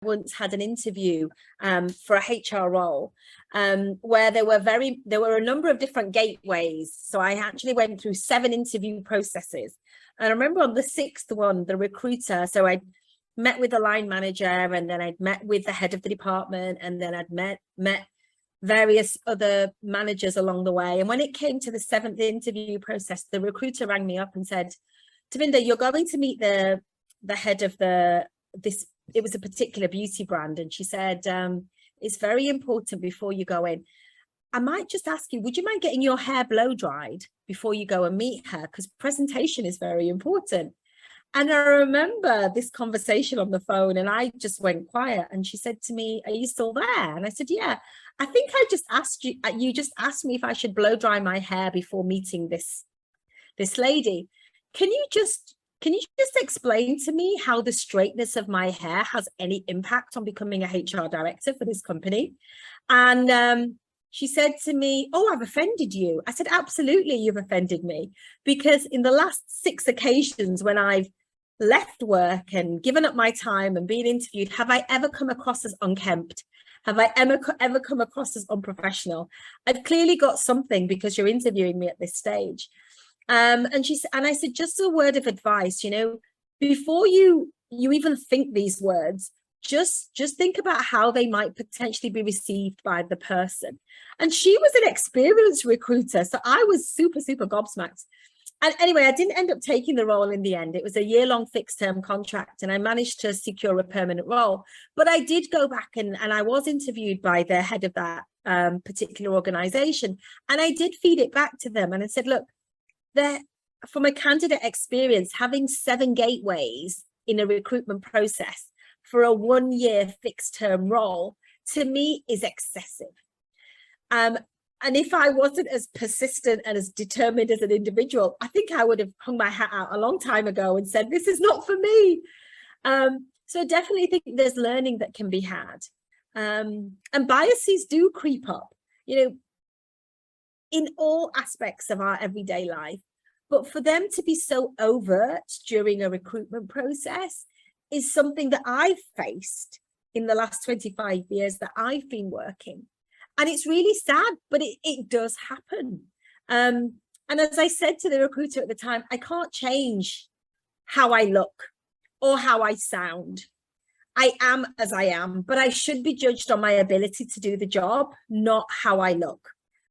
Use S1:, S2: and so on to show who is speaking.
S1: once had an interview for a HR role where there were a number of different gateways. So I actually went through 7 interview processes. And I remember on the 6th one, the recruiter, so I met with the line manager, and then I'd met with the head of the department, and then I'd met various other managers along the way. And when it came to the 7th interview process, the recruiter rang me up and said, Tarvinder, you're going to meet the head of it was a particular beauty brand. And she said, it's very important before you go in. I might just ask you, would you mind getting your hair blow dried before you go and meet her? Because presentation is very important. And I remember this conversation on the phone, and I just went quiet. And she said to me, are you still there? And I said, yeah, I think I just asked you just asked me if I should blow dry my hair before meeting this lady. Can you just explain to me how the straightness of my hair has any impact on becoming a HR director for this company? And she said to me, oh, I've offended you. I said, absolutely, you've offended me. Because in the last 6 occasions when I've left work and given up my time and been interviewed, have I ever come across as unkempt? Have I ever come across as unprofessional? I've clearly got something because you're interviewing me at this stage. And I said, just a word of advice, before you even think these words, just think about how they might potentially be received by the person. And she was an experienced recruiter, so I was super, super gobsmacked. And anyway, I didn't end up taking the role in the end. It was a year-long fixed-term contract, and I managed to secure a permanent role. But I did go back and I was interviewed by the head of that particular organization. And I did feed it back to them. And I said, look, from a candidate experience, having 7 gateways in a recruitment process for a 1-year fixed-term role, to me, is excessive. And if I wasn't as persistent and as determined as an individual, I think I would have hung my hat out a long time ago and said, this is not for me. So I definitely think there's learning that can be had. And biases do creep up, in all aspects of our everyday life. But for them to be so overt during a recruitment process is something that I've faced in the last 25 years that I've been working. And it's really sad, but it does happen. And as I said to the recruiter at the time, I can't change how I look or how I sound. I am as I am, but I should be judged on my ability to do the job, not how I look.